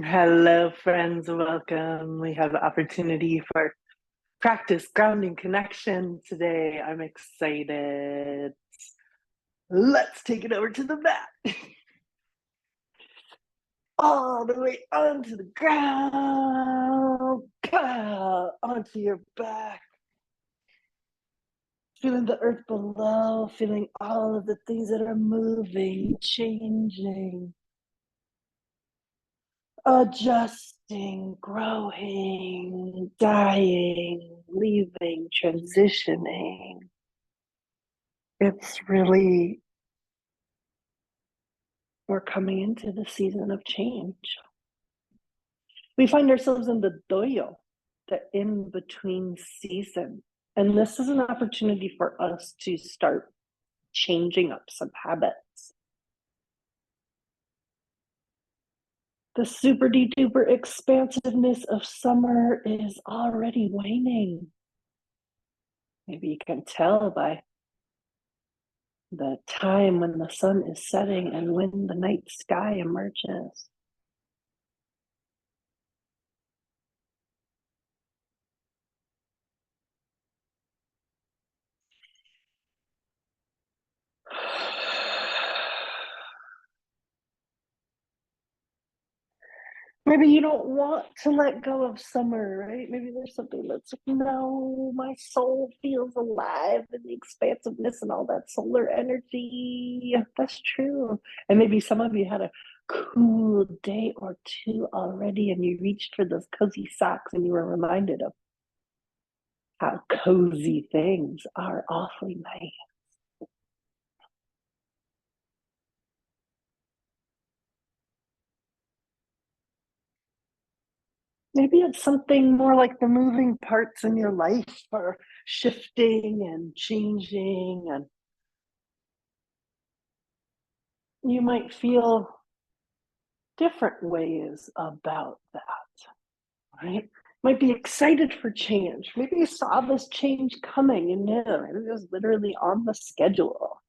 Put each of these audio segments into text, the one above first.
Hello, friends. Welcome. We have the opportunity for practice grounding connection today. I'm excited. Let's take it over to the mat. All the way onto the ground. Onto your back. Feeling the earth below, feeling all of the things that are moving, changing, adjusting, growing, dying, leaving, transitioning. It's really, we're coming into the season of change. We find ourselves in the doyo, the in between season. And this is an opportunity for us to start changing up some habits. The super duper expansiveness of summer is already waning. Maybe you can tell by the time when the sun is setting and when the night sky emerges. Maybe you don't want to let go of summer, right? Maybe there's something that's like, no, my soul feels alive in the expansiveness and all that solar energy. That's true. And maybe some of you had a cool day or two already and you reached for those cozy socks and you were reminded of how cozy things are awfully nice. Maybe it's something more like the moving parts in your life are shifting and changing, and you might feel different ways about that, right? Might be excited for change. Maybe you saw this change coming and knew it was literally on the schedule.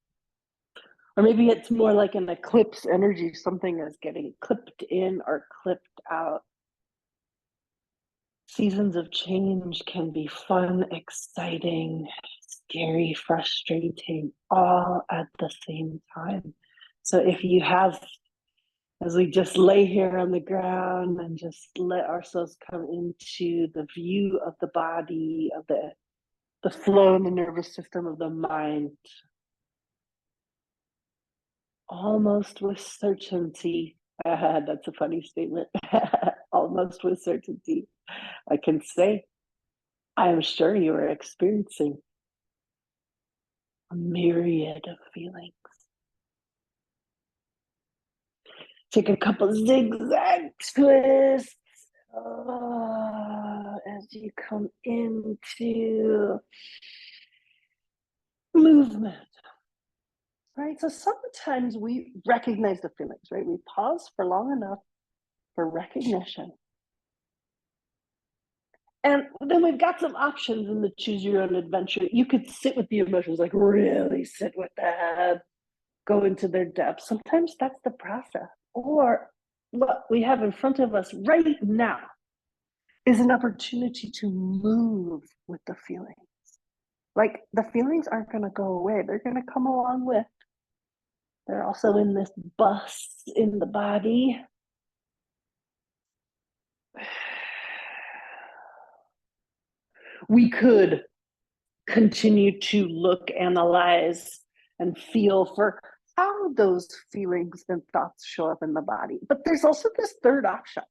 Or maybe it's more like an eclipse energy, something is getting clipped in or clipped out. Seasons of change can be fun, exciting, scary, frustrating, all at the same time. So if you have, as we just lay here on the ground and just let ourselves come into the view of the body, of the flow in the nervous system, of the mind, almost with certainty. That's a funny statement. Almost with certainty, I can say, I am sure you are experiencing a myriad of feelings. Take a couple zigzag twists as you come into movement. Right? So sometimes we recognize the feelings, right? We pause for long enough for recognition. And then we've got some options in the choose your own adventure. You could sit with the emotions, like really sit with that, go into their depth. Sometimes that's the process. Or what we have in front of us right now is an opportunity to move with the feelings. Like the feelings aren't going to go away, they're going to come along with. They're also in this bus in the body. We could continue to look, analyze, and feel for how those feelings and thoughts show up in the body. But there's also this third option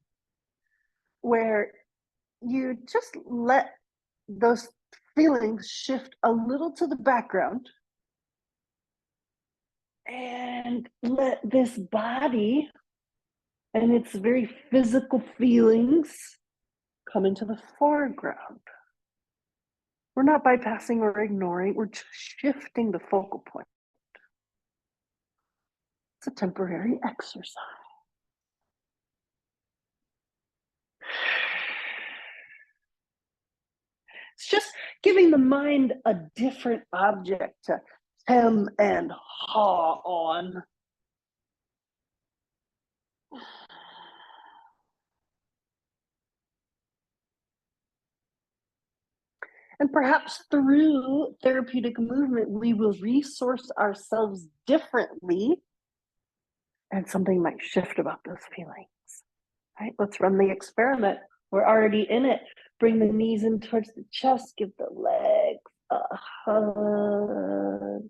where you just let those feelings shift a little to the background and let this body and its very physical feelings come into the foreground. We're not bypassing or ignoring, we're just shifting the focal point. It's a temporary exercise. It's just giving the mind a different object to hem and haw on. And perhaps through therapeutic movement, we will resource ourselves differently and something might shift about those feelings. Right? Let's run the experiment. We're already in it. Bring the knees in towards the chest, give the legs a hug.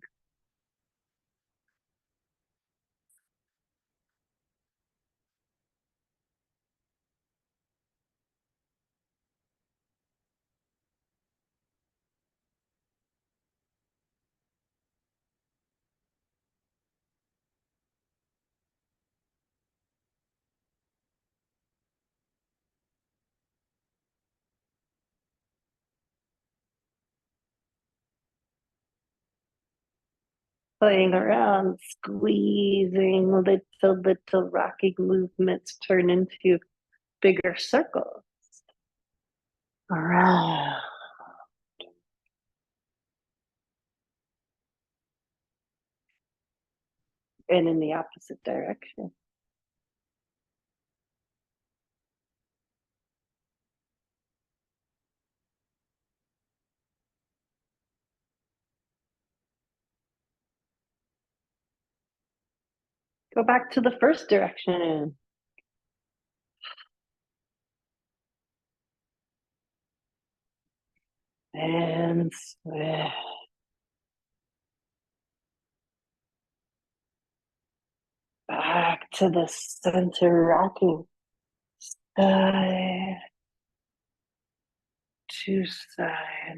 Playing around, squeezing little rocking movements turn into bigger circles. Around. And in the opposite direction. Go back to the first direction. And switch. Back to the center, rocking side to side.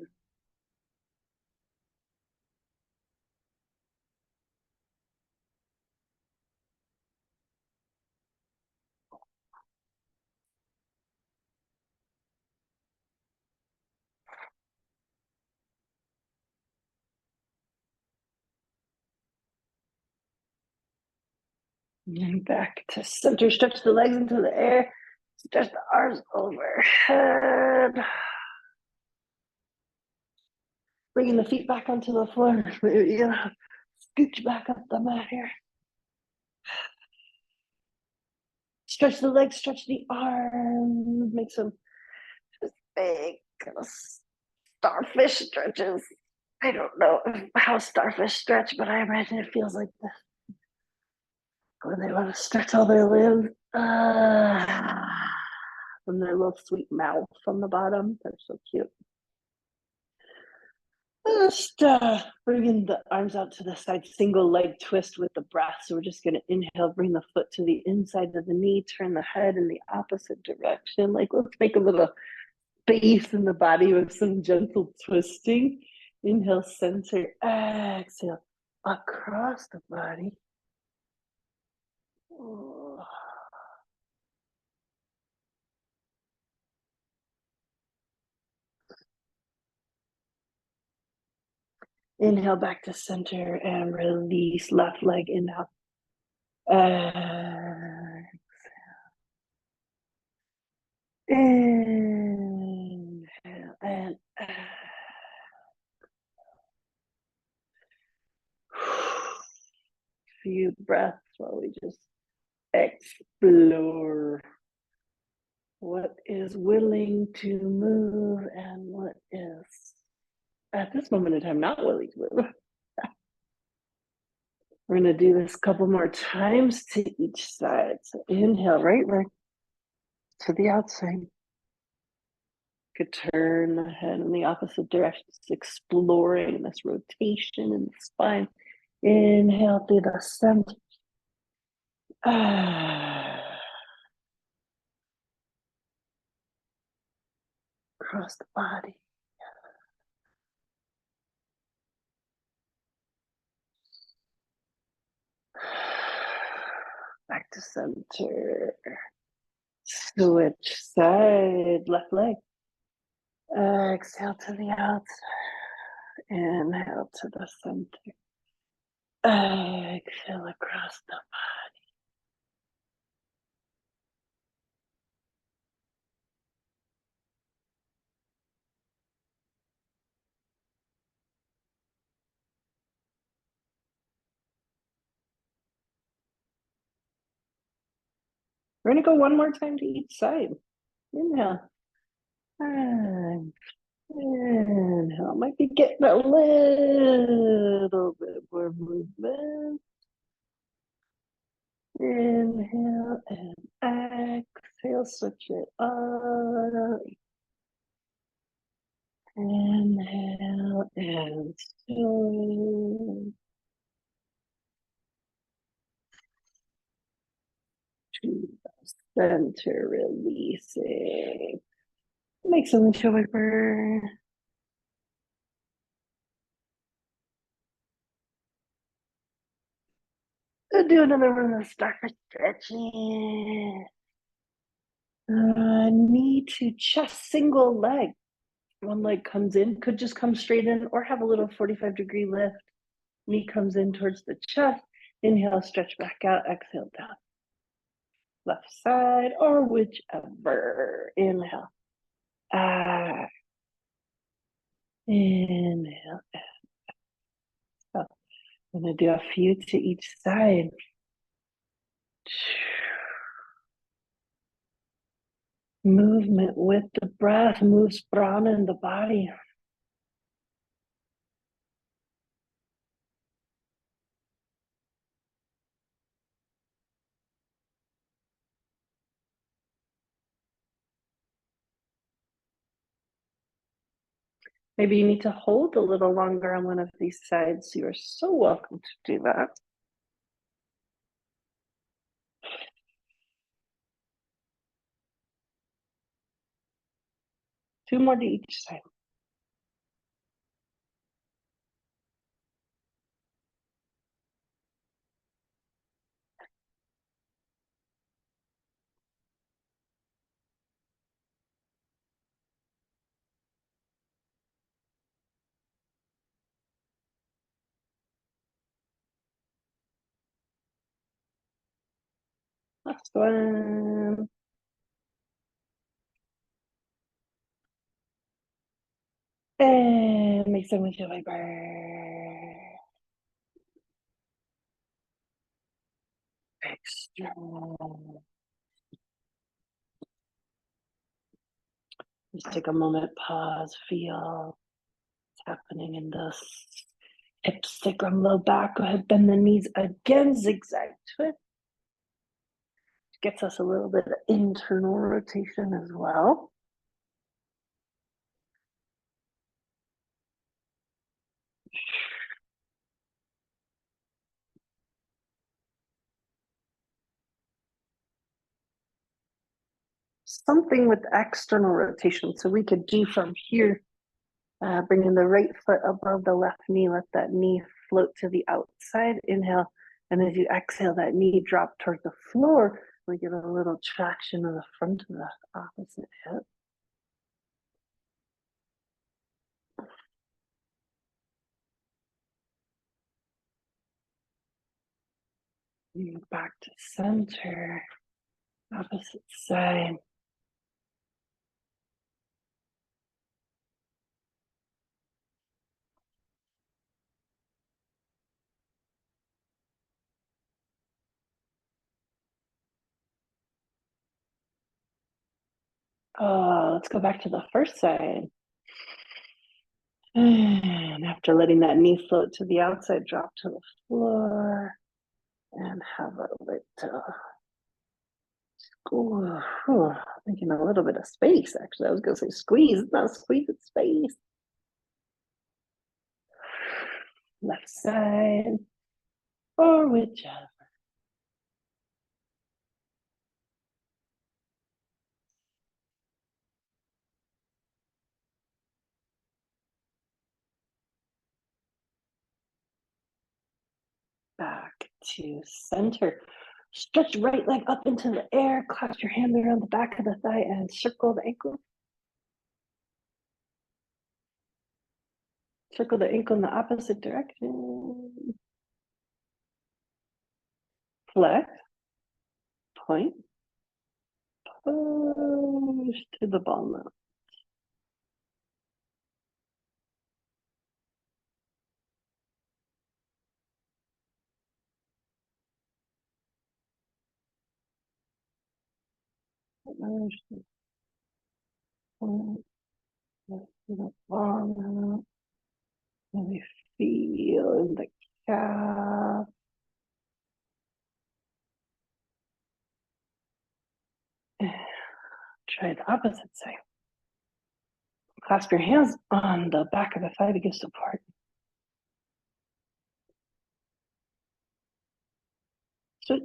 And back to center. Stretch the legs into the air. Stretch the arms overhead. Bringing the feet back onto the floor. Scooch back up the mat here. Stretch the legs, stretch the arms. Make some big kind of starfish stretches. I don't know how starfish stretch, but I imagine it feels like this when they want to stretch all their limbs. From their little sweet mouth on the bottom. They're so cute. Just bringing the arms out to the side, single leg twist with the breath. So we're just going to inhale, bring the foot to the inside of the knee, turn the head in the opposite direction. Like let's make a little space in the body with some gentle twisting. Inhale, center, exhale, across the body. Oh. Inhale back to center and release left leg inhale. Inhale and few breaths while we just explore what is willing to move and what is at this moment in time not willing to move. We're going to do this a couple more times to each side. So inhale, right leg to the outside. Could turn the head in the opposite direction, just exploring this rotation in the spine. Inhale through the center. Across the body. Back to center. Switch side, left leg. Exhale to the outside. Inhale to the center. Exhale across the body. We're going to go one more time to each side. Inhale. And Inhale, might be getting a little bit more movement. Inhale and exhale, switch it up. Inhale and slow to the center, releasing. Make some windshield wiper. Do another one of the start stretching. Knee to chest, single leg. One leg comes in, could just come straight in or have a little 45-degree lift. Knee comes in towards the chest. Inhale, stretch back out, exhale down. Left side or whichever. Inhale. Inhale. So I'm going to do a few to each side. Movement with the breath moves prana in the body. Maybe you need to hold a little longer on one of these sides. You are so welcome to do that. Two more to each side. Last one. And make some windshield wiper. Extra. Just take a moment, pause, feel what's happening in the hips, sacrum, low back. Go ahead, bend the knees again, zigzag twist. Gets us a little bit of internal rotation as well. Something with external rotation. So we could do from here, bringing the right foot above the left knee, let that knee float to the outside. Inhale. And as you exhale, that knee drop toward the floor. We get a little traction in the front of the opposite hip. Back to center, opposite side. Let's go back to the first side. And after letting that knee float to the outside, drop to the floor and have a little, making a little bit of space. Actually, I was going to say squeeze. It's not squeeze, it's space. Left side or whichever. Back to center. Stretch right leg up into the air. Clasp your hand around the back of the thigh and circle the ankle. Circle the ankle in the opposite direction. Flex, point, push to the ball now. Really feel in the calf. Try the opposite side. Clasp your hands on the back of the thigh to give support. Switch.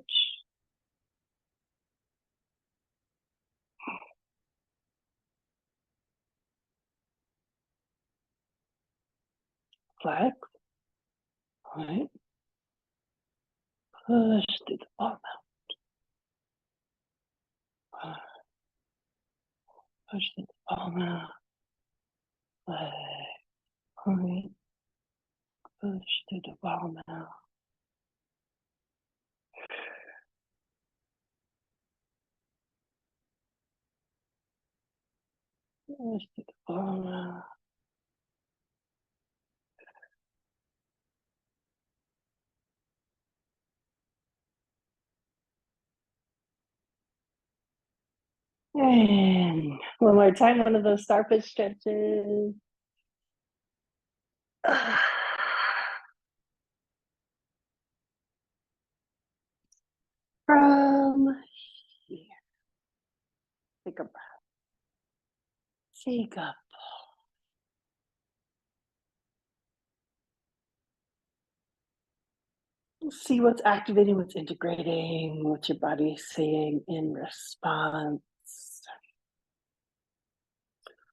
Flex. All right. Push through the ball now. Push through the ball now. Flex. All right. Push through the ball now. Push through the ball now. And one more time, one of those starfish stretches. From here. Take a breath. Take up. See what's activating, what's integrating, what your body's saying in response.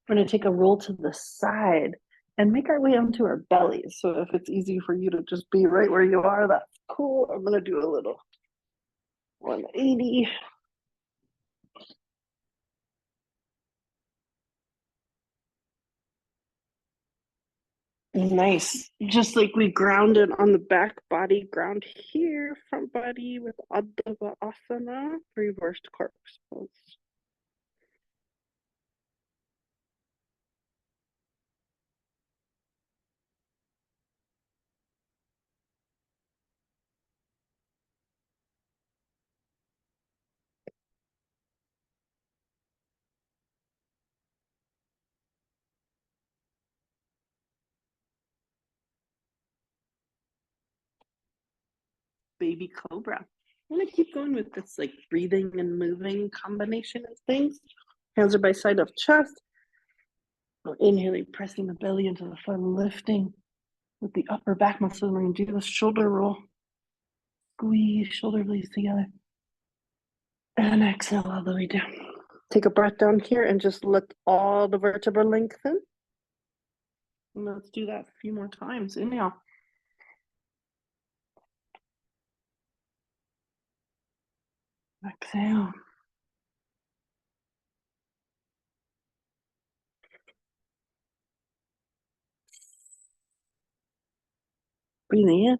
We're going to take a roll to the side and make our way onto our bellies. So if it's easy for you to just be right where you are, that's cool. I'm going to do a little 180. Nice. Just like we grounded on the back body, ground here, front body with Adava Asana, reversed corpse pose. Baby cobra. I'm gonna keep going with this like breathing and moving combination of things. Hands are by side of chest. We're inhaling, pressing the belly into the front, lifting with the upper back muscle. We're gonna do the shoulder roll. Squeeze shoulder blades together. And exhale all the way down. Take a breath down here and just let all the vertebrae lengthen. And let's do that a few more times. Inhale. Exhale. Breathing in.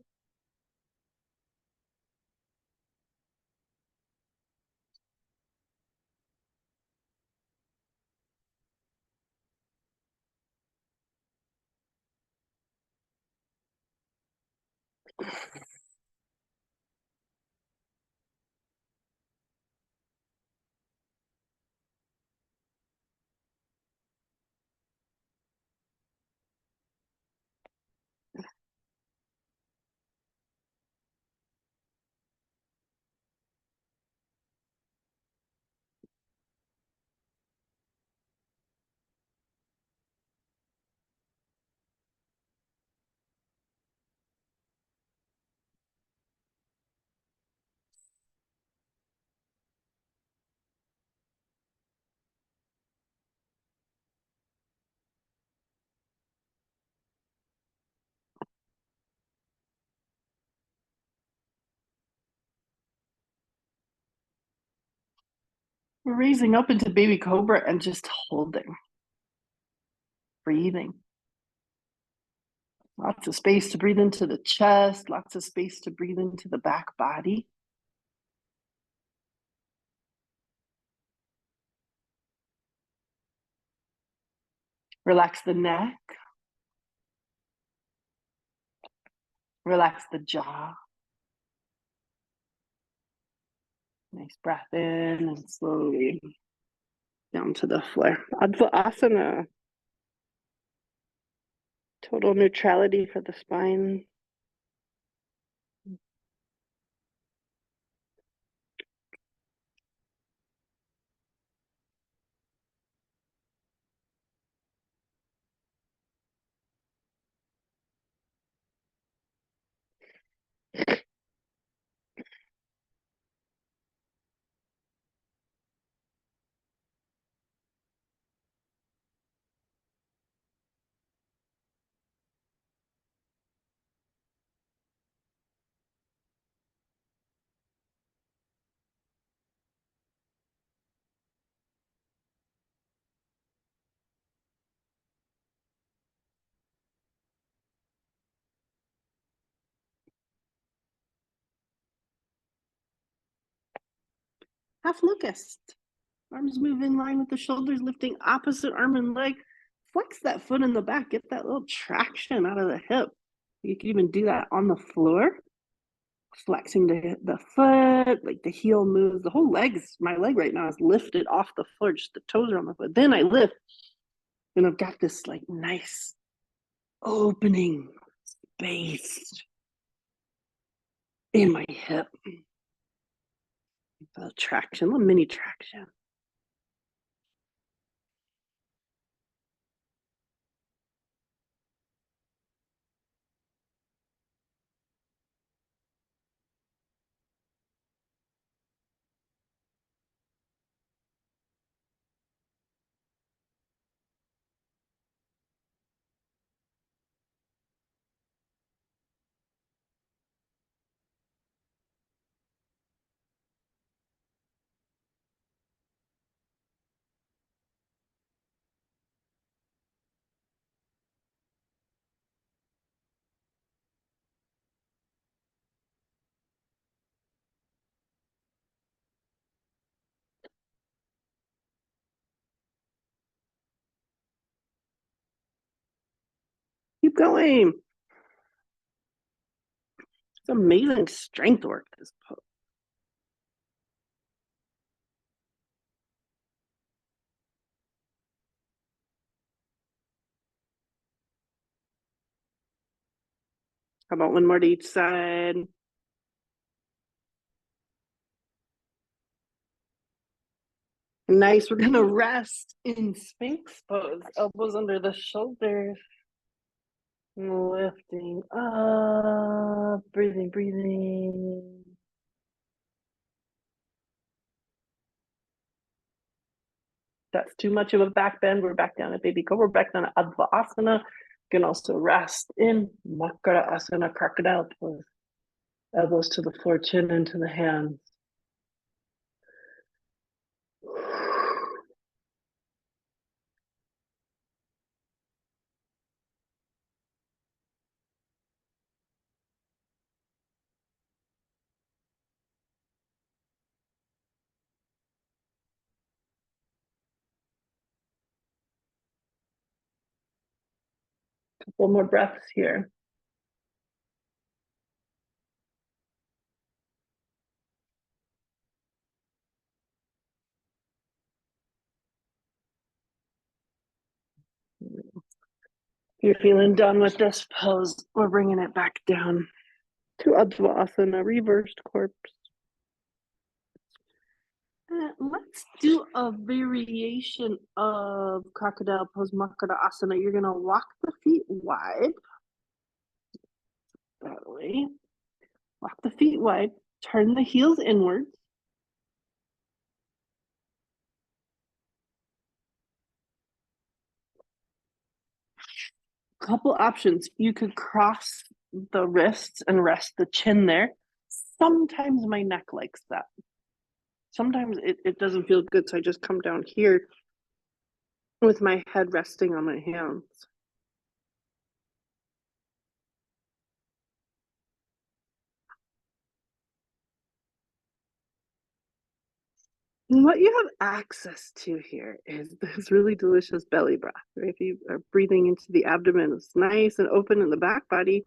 We're raising up into baby cobra and just holding, breathing. Lots of space to breathe into the chest, lots of space to breathe into the back body. Relax the neck. Relax the jaw. Nice breath in and slowly down to the floor. Adva Asana. Total neutrality for the spine. Half locust. Arms move in line with the shoulders, lifting opposite arm and leg. Flex that foot in the back. Get that little traction out of the hip. You can even do that on the floor. Flexing the foot, like the heel moves. The whole legs, my leg right now is lifted off the floor. Just the toes are on the foot. Then I lift, and I've got this like nice opening space in my hip. The traction, a little mini traction. Keep going. It's amazing strength work, this pose. How about one more to each side? Nice. We're going to rest in Sphinx pose. Elbows under the shoulders. Lifting up. Breathing, breathing. That's too much of a back bend. We're back down at baby cobra. We're back down at Advaasana. You can also rest in Makara Asana, crocodile pose. Elbows to the floor, chin into the hands. Couple more breaths here. If you're feeling done with this pose, we're bringing it back down to Advaasana, reversed corpse. Let's do a variation of crocodile pose, Makara Asana. You're going to walk the feet wide. That way. Walk the feet wide. Turn the heels inwards. Couple options. You could cross the wrists and rest the chin there. Sometimes my neck likes that. Sometimes it doesn't feel good, so I just come down here with my head resting on my hands. And what you have access to here is this really delicious belly breath. Right? If you are breathing into the abdomen, it's nice and open in the back body.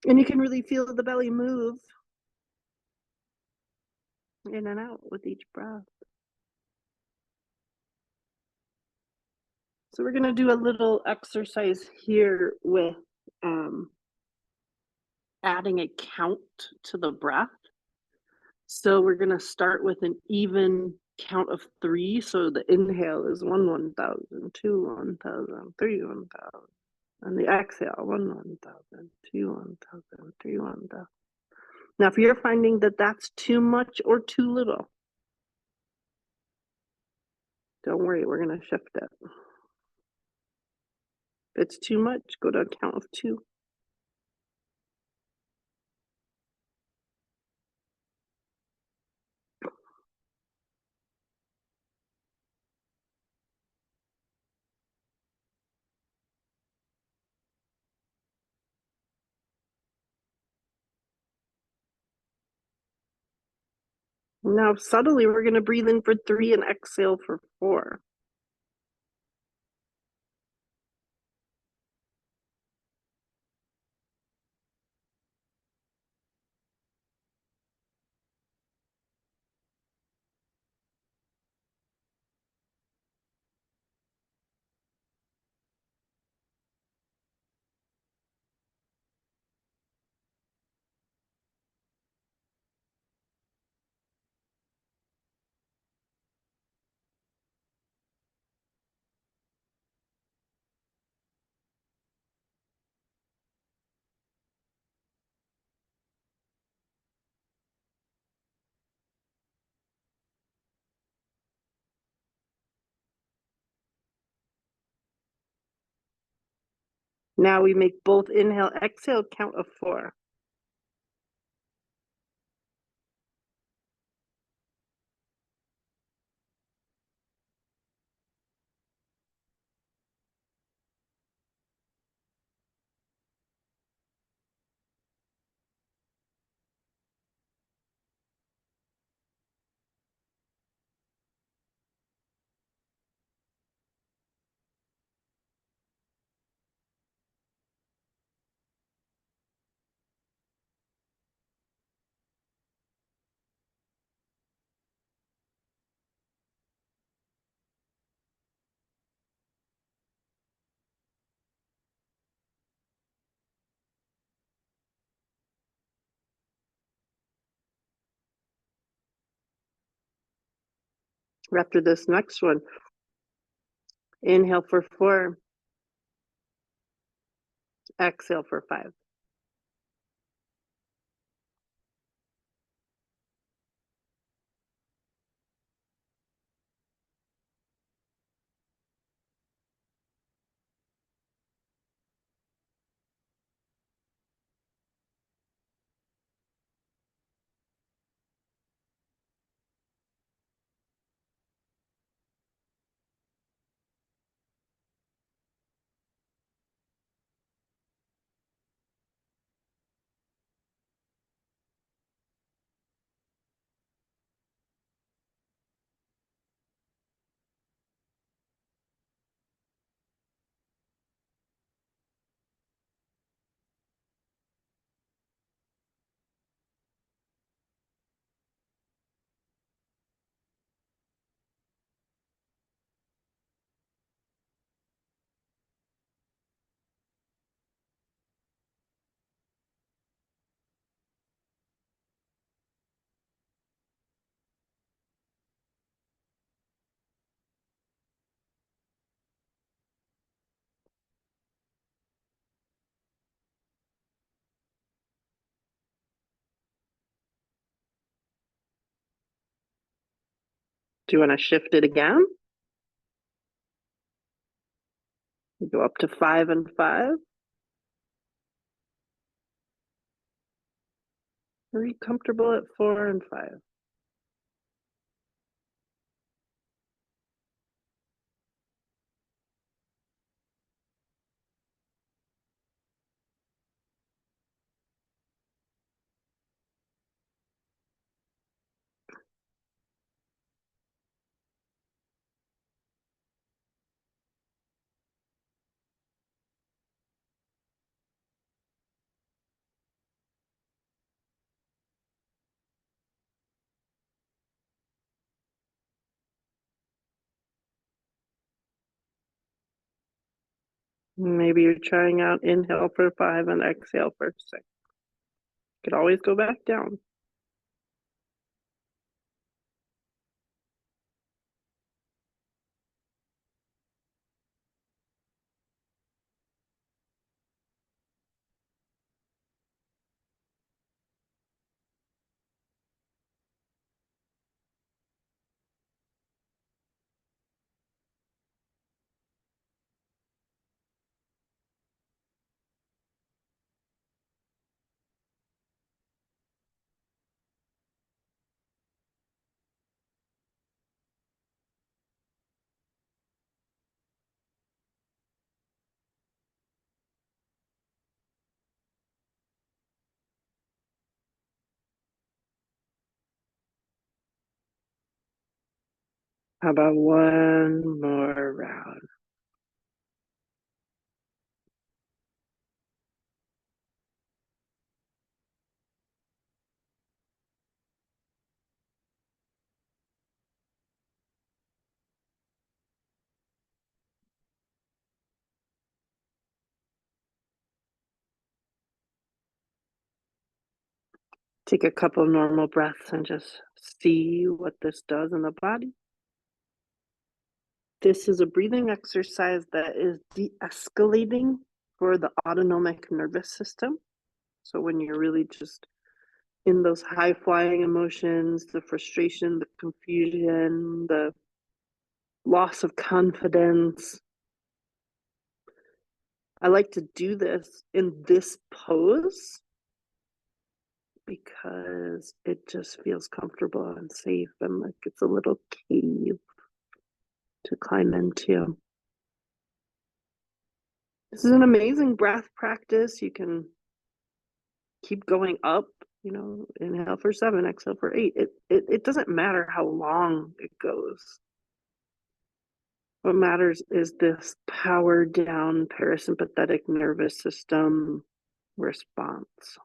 And you can really feel the belly move in and out with each breath. So we're going to do a little exercise here with um, adding a count to the breath. So we're going to start with an even count of 3. So the inhale is 1, 1,000, 2, 1,000, 3, 1,000. And the exhale, 1, 1,000, 2, 1,000, 3, 1,000. Now, if you're finding that that's too much or too little, don't worry, we're going to shift it. If it's too much, go to a count of 2. Now, subtly, we're going to breathe in for 3 and exhale for 4. Now we make both inhale, exhale count of 4. After this next one, inhale for 4, exhale for 5. Do you want to shift it again? Go up to 5 and 5. Are you comfortable at 4 and 5? Maybe you're trying out inhale for 5 and exhale for 6. Could always go back down. How about one more round? Take a couple normal breaths and just see what this does in the body. This is a breathing exercise that is de-escalating for the autonomic nervous system. So when you're really just in those high flying emotions, the frustration, the confusion, the loss of confidence, I like to do this in this pose because it just feels comfortable and safe and like it's a little cave to climb into. This is an amazing breath practice. You can keep going up, inhale for 7, exhale for 8. It doesn't matter how long it goes. What matters is this power down parasympathetic nervous system response.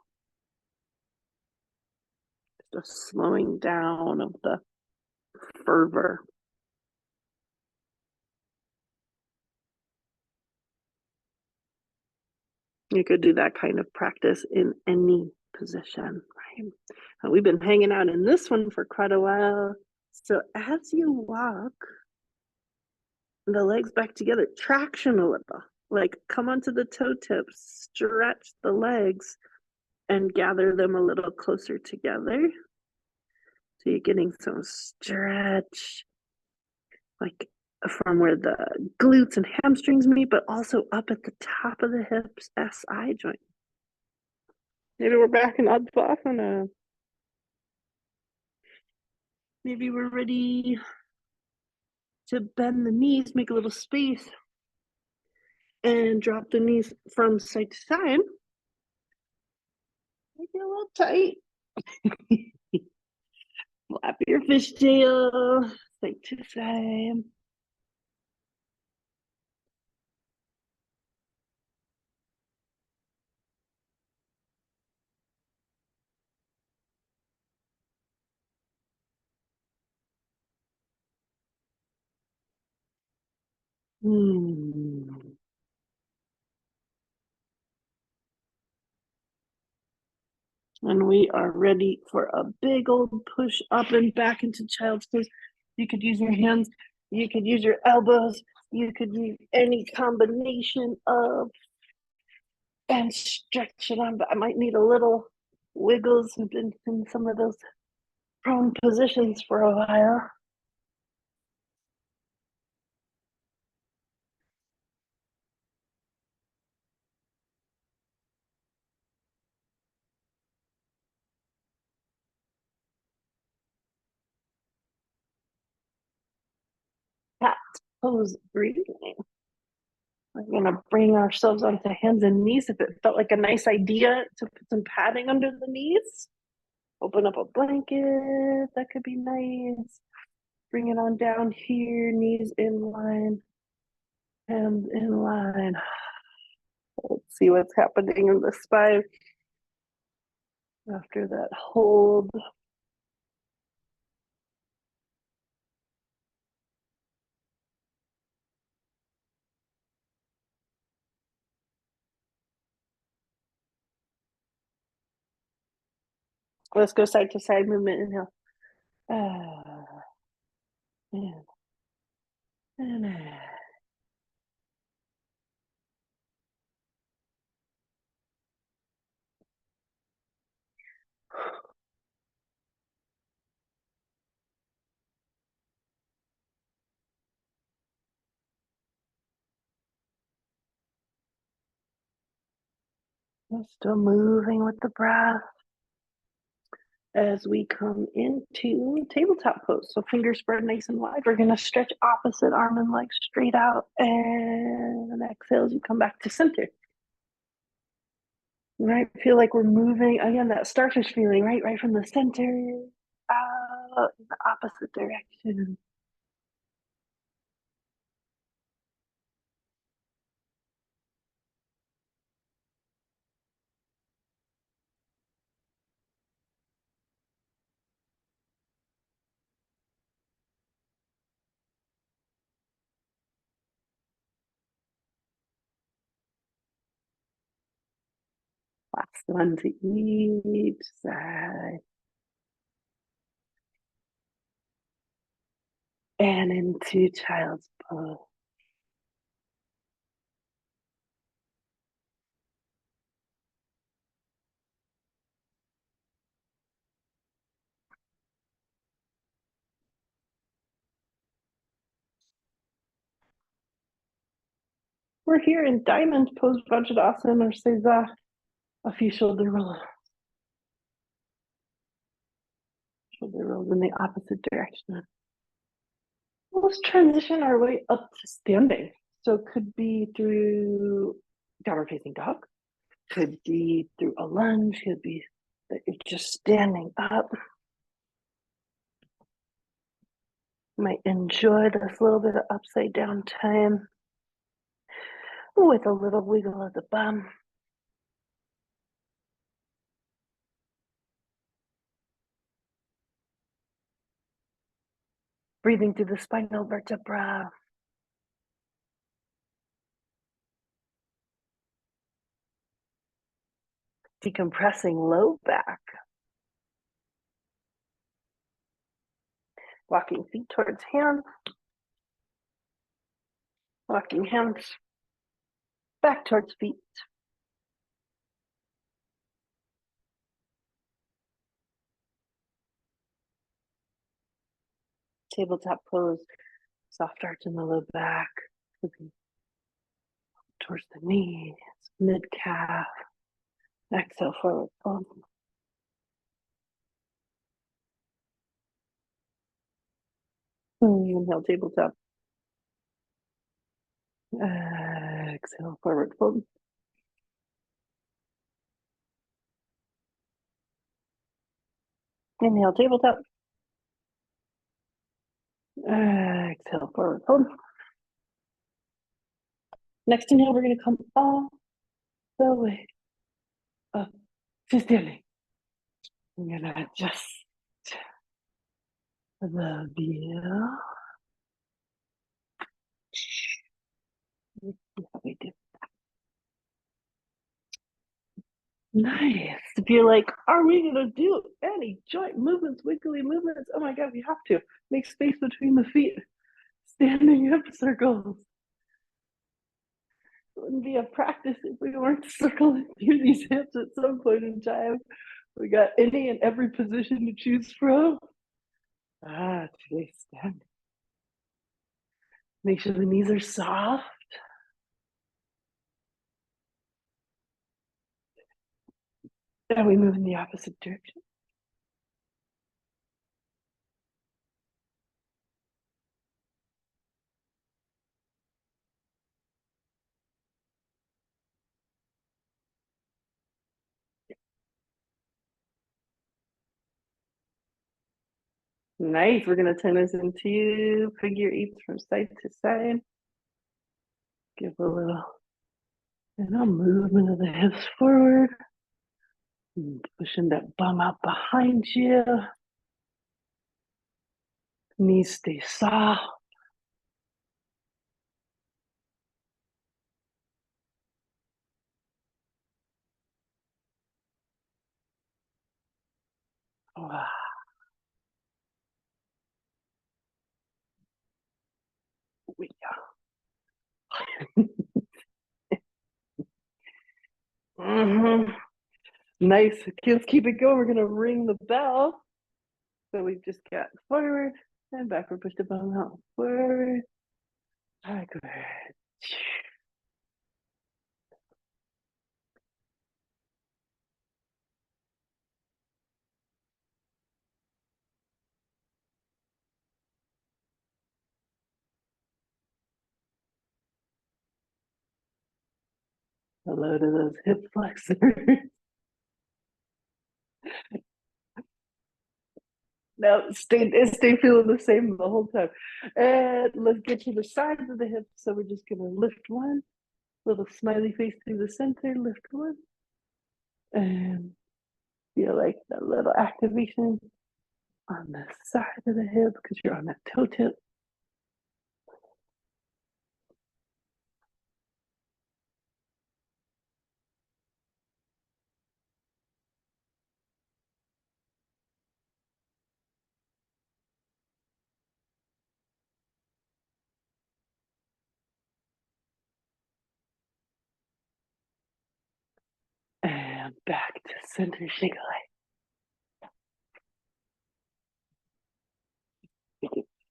The slowing down of the fervor. You could do that kind of practice in any position, right? We've been hanging out in this one for quite a while. So as you walk the legs back together, traction a little, like come onto the toe tips, stretch the legs and gather them a little closer together. So you're getting some stretch, like from where the glutes and hamstrings meet, but also up at the top of the hips, SI joint. Maybe we're back in Advasana. Maybe we're ready to bend the knees, make a little space, and drop the knees from side to side. Make it a little tight. Flap your fishtail, side to side. And we are ready for a big old push up and back into child's pose. You could use your hands, you could use your elbows, you could use any combination of and stretch it on, but I might need a little wiggles. I've been in some of those prone positions for a while. Cat pose breathing. We're gonna bring ourselves onto hands and knees. If it felt like a nice idea to put some padding under the knees, open up a blanket. That could be nice. Bring it on down here, knees in line, hands in line. Let's see what's happening in the spine after that hold. Let's go side to side movement. Inhale. Uh, and still moving with the breath as we come into tabletop pose. So fingers spread nice and wide. We're going to stretch opposite arm and leg straight out, and exhale as you come back to center. Right, feel like we're moving again, that starfish feeling, right from the center out in the opposite direction. Last one to each side. And into child's pose. We're here in diamond pose, Vajradasana or Seiza. A few shoulder rolls. Shoulder rolls in the opposite direction. Let's transition our way up to standing. So it could be through downward facing dog, could be through a lunge, could be that you're just standing up. You might enjoy this little bit of upside down time with a little wiggle of the bum. Breathing through the spinal vertebra. Decompressing low back. Walking feet towards hands. Walking hands back towards feet. Tabletop pose. Soft arch in the low back. Towards the knees. Mid calf. Exhale, forward fold. Inhale, tabletop. Exhale, forward fold. Inhale, tabletop. Exhale, forward fold. Next inhale, we're going to come all the way up to standing. I'm going to adjust the view. Let's see how we do. Nice. If you're like, are we going to do any joint movements, wiggly movements? Oh my God, we have to. Make space between the feet. Standing up circles. It wouldn't be a practice if we weren't circling through these hips at some point in time. We got any and every position to choose from. Today's standing. Make sure the knees are soft. And we move in the opposite direction. Nice. We're going to turn this into figure eights from side to side. Give a little movement of the hips forward. And pushing that bum out behind you. Knees stay soft. Mhm. Nice. Let's keep it going. We're going to ring the bell. So we've just got forward and backward. Push the bell out. Forward, backward. Hello to those hip flexors. No, stay feeling the same the whole time. And let's get to the sides of the hips. So we're just gonna lift one, little smiley face through the center, lift one, and feel like that little activation on the side of the hip because you're on that toe tip. And back to center, shake a leg.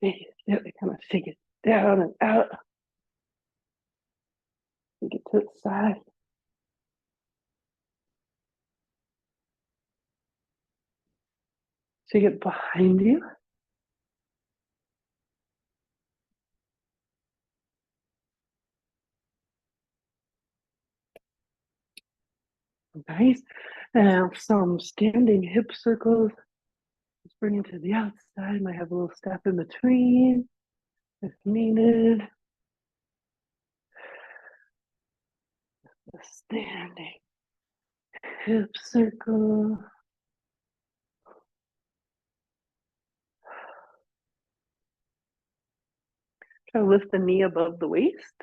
Shake it, kind of shake it down and out. Shake it to the side. Shake it behind you. Nice. Now some standing hip circles. Just bring it to the outside. Might have a little step in between if needed. A standing hip circle. Try to lift the knee above the waist.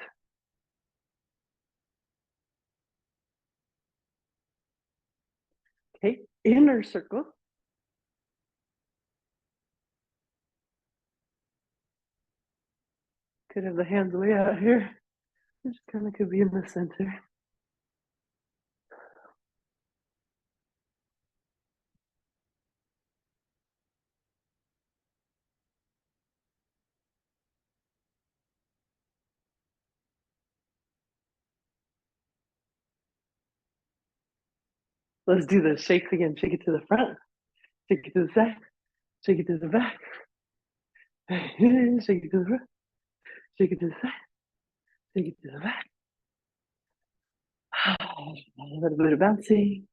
Okay, inner circle. Could have the hands way out here. Just kind of could be in the center. Let's do the shakes again. Shake it to the front. Shake it to the side. Shake it to the back. Shake it to the front. Shake it to the side. Shake it to the back. A little bit of bouncing.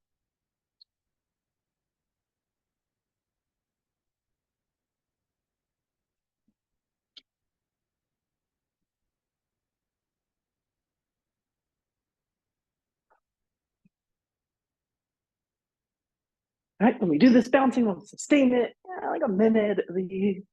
All right, when we do this bouncing, we'll sustain it like a minute at least.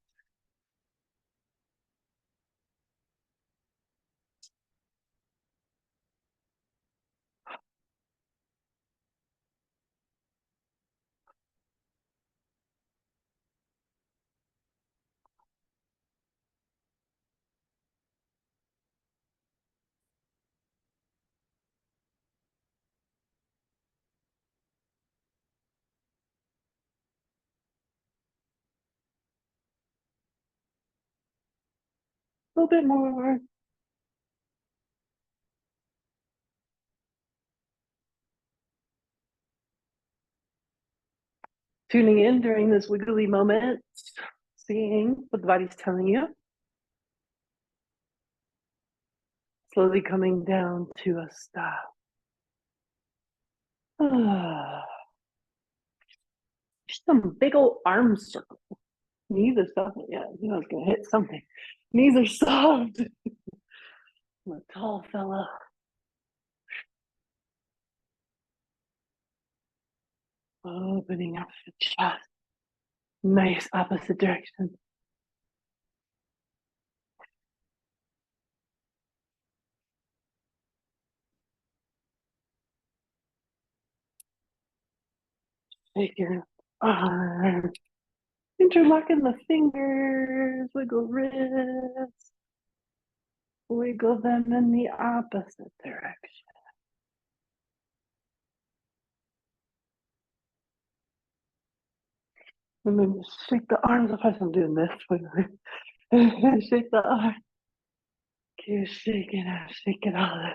A little bit more. Tuning in during this wiggly moment, seeing what the body's telling you. Slowly coming down to a stop. Some big old arm circle. Knees are soft. Yeah, you know it's gonna hit something. Knees are soft. I'm a tall fella. Opening up the chest. Nice opposite direction. Take your arm. Interlocking the fingers. Wiggle wrists. Wiggle them in the opposite direction. And then shake the arms if I'm doing this. Shake the arm. Keep shaking it, shake it all.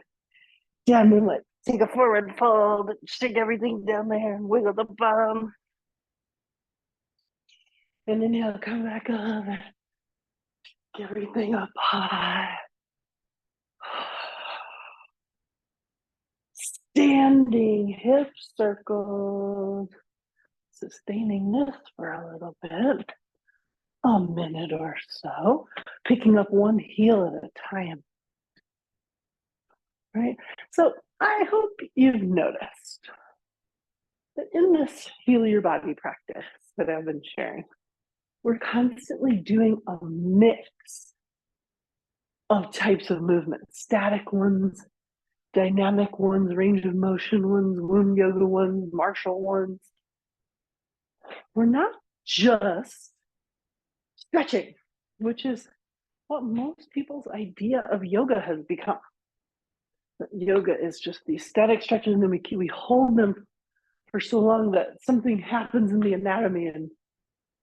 Yeah, and then like take a forward fold, shake everything down there, and wiggle the bottom. And then you'll come back up and get everything up high. Standing hip circles. Sustaining this for a little bit, a minute or so, picking up one heel at a time. Right? So I hope you've noticed that in this heal your body practice that I've been sharing, we're constantly doing a mix of types of movement, static ones, dynamic ones, range of motion ones, womb yoga ones, martial ones. We're not just stretching, which is what most people's idea of yoga has become. Yoga is just these static stretches, and then we hold them for so long that something happens in the anatomy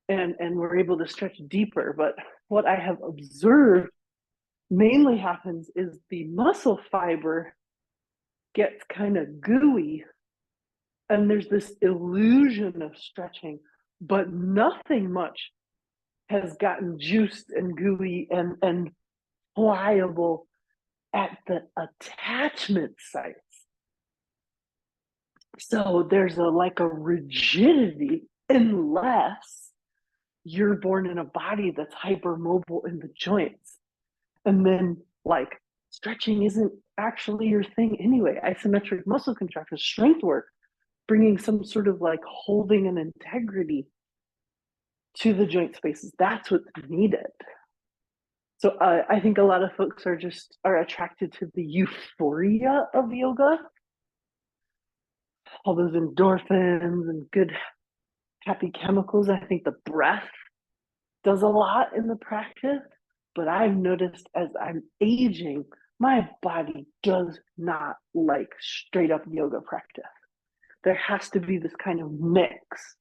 and we're able to stretch deeper. But what I have observed mainly happens is the muscle fiber gets kind of gooey and there's this illusion of stretching, but nothing much has gotten juiced and gooey and pliable at the attachment sites. So there's like a rigidity unless you're born in a body that's hypermobile in the joints. And then like stretching isn't actually your thing anyway. Isometric muscle contractors, strength work, bringing some sort of like holding and integrity to the joint spaces. That's what's needed. So I think a lot of folks are attracted to the euphoria of yoga, all those endorphins and good happy chemicals. I think the breath does a lot in the practice, but I've noticed as I'm aging, my body does not like straight up yoga practice. There has to be this kind of mix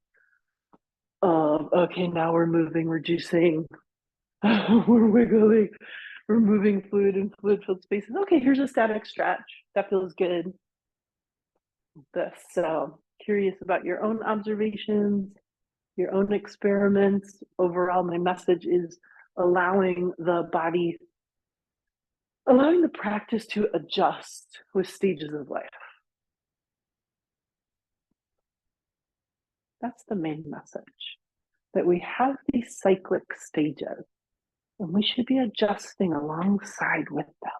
of, okay, now we're moving, we're juicing, we're wiggling, we're moving fluid and fluid filled spaces. Okay, here's a static stretch. That feels good. So curious about your own observations, your own experiments. Overall, my message is allowing the practice to adjust with stages of life. That's the main message, that we have these cyclic stages and we should be adjusting alongside with them.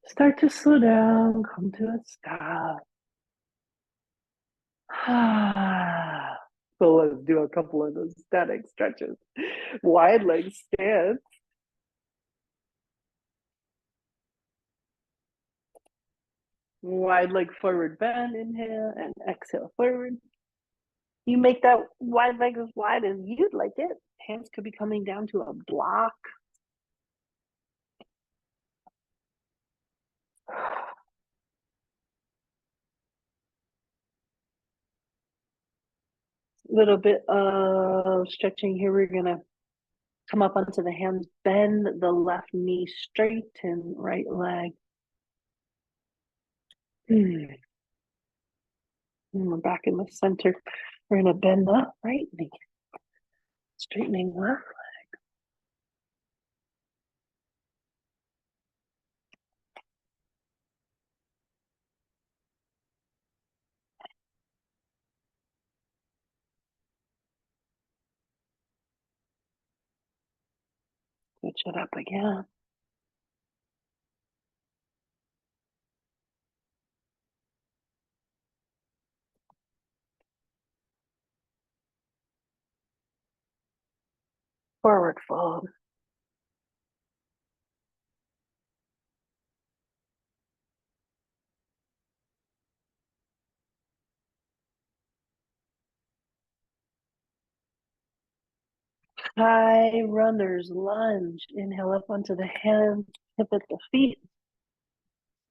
Start to slow down, come to a stop. So let's do a couple of those static stretches. Wide leg stance. Wide leg forward bend, inhale, and exhale forward. You make that wide leg as wide as you'd like it. Hands could be coming down to a block. Little bit of stretching here. We're gonna come up onto the hands, bend the left knee, straighten right leg. And we're back in the center. We're gonna bend the right knee, straightening left leg. Switch it up again. Forward fold. high runner's lunge. Inhale up onto the hands, hip at the feet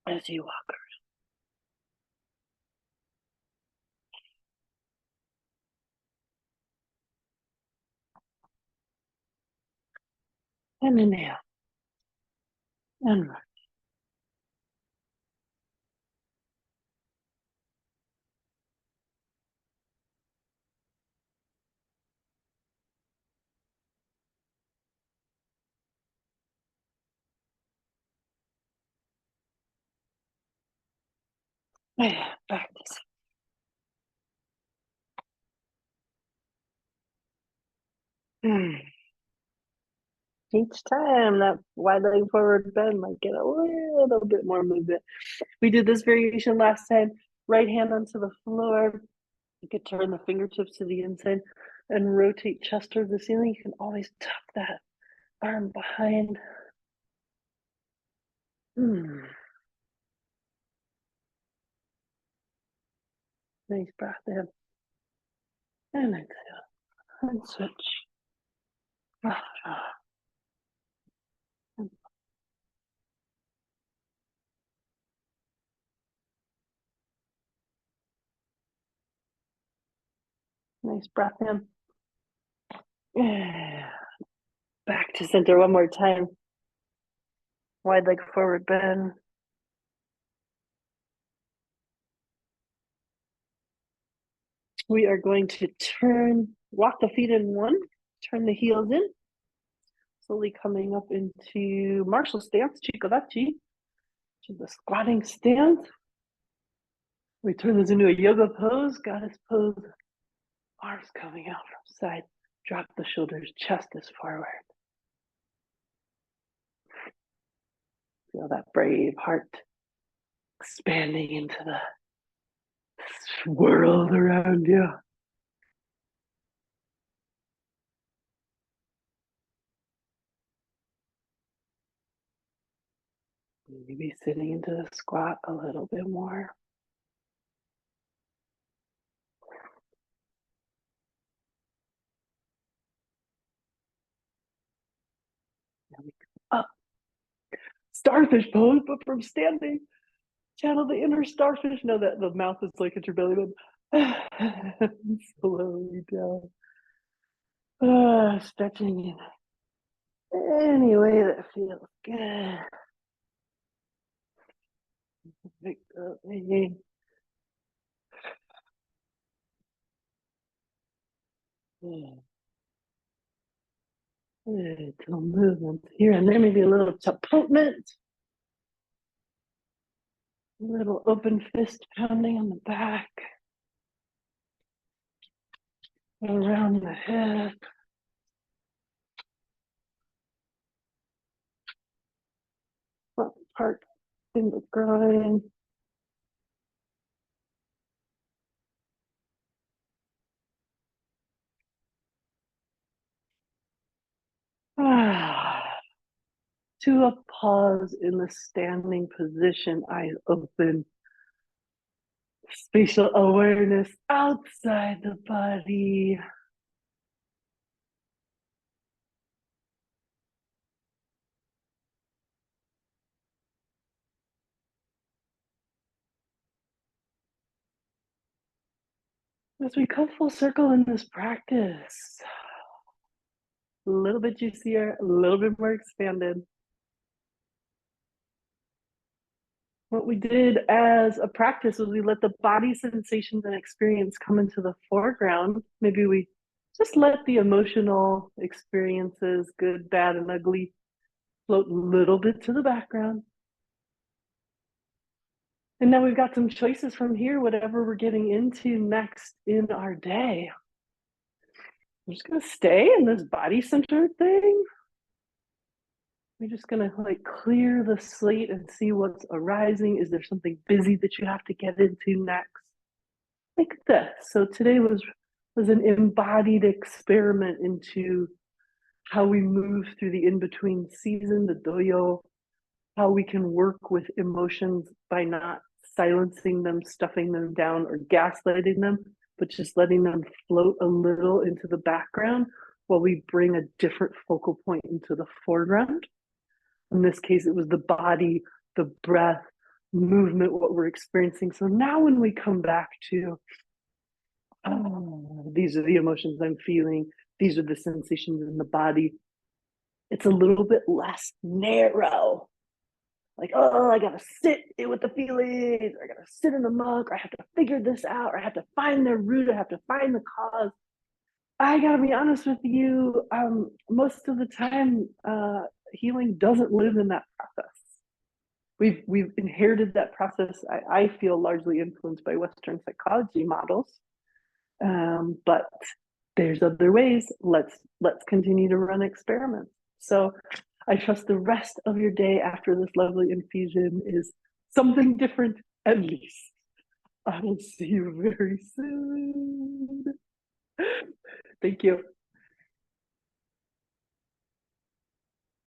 as you walk around. And inhale. And run. Back to each time that wide leg forward bend might get a little bit more movement. We did this variation last time. Right hand onto the floor. You could turn the fingertips to the inside and rotate chest towards the ceiling. You can always tuck that arm behind. Nice breath in. And exhale. And switch. Nice breath in. Back to center one more time. Wide leg forward bend. We are going to walk the feet in one, turn the heels in, slowly coming up into martial stance, Chikavachi, which is the squatting stance. We turn this into a yoga pose, goddess pose. Arms coming out from side. Drop the shoulders, chest is forward. Feel that brave heart expanding into the world around you. Maybe sitting into the squat a little bit more. Up. Starfish pose, but from standing. Channel the inner starfish. Know that the mouth is like at your belly button. Slowly down. Stretching in any way that feels good. Little movement here and there, maybe a little tapotment. A little open fist pounding on the back. Around the hip. Front part in the groin. To a pause in the standing position, eyes open. Spatial awareness outside the body. As we come full circle in this practice, a little bit juicier, a little bit more expanded. What we did as a practice was we let the body sensations and experience come into the foreground. Maybe we just let the emotional experiences, good, bad, and ugly, float a little bit to the background. And now we've got some choices from here, whatever we're getting into next in our day. I'm just going to stay in this body-centered thing. We're just going to like clear the slate and see what's arising. Is there something busy that you have to get into next? Like this. So today was an embodied experiment into how we move through the in-between season, the doyo, how we can work with emotions by not silencing them, stuffing them down, or gaslighting them, but just letting them float a little into the background while we bring a different focal point into the foreground. In this case, it was the body, the breath, movement, what we're experiencing. So now when we come back to, oh, these are the emotions I'm feeling, these are the sensations in the body, it's a little bit less narrow. Like, oh, I gotta sit with the feelings, or I gotta sit in the muck, or I have to figure this out, or I have to find the root, I have to find the cause. I gotta be honest with you, most of the time, healing doesn't live in that process. We've inherited that process. I feel largely influenced by Western psychology models, but there's other ways. Let's continue to run experiments. So I trust the rest of your day after this lovely infusion is something different, at least. I will see you very soon. Thank you.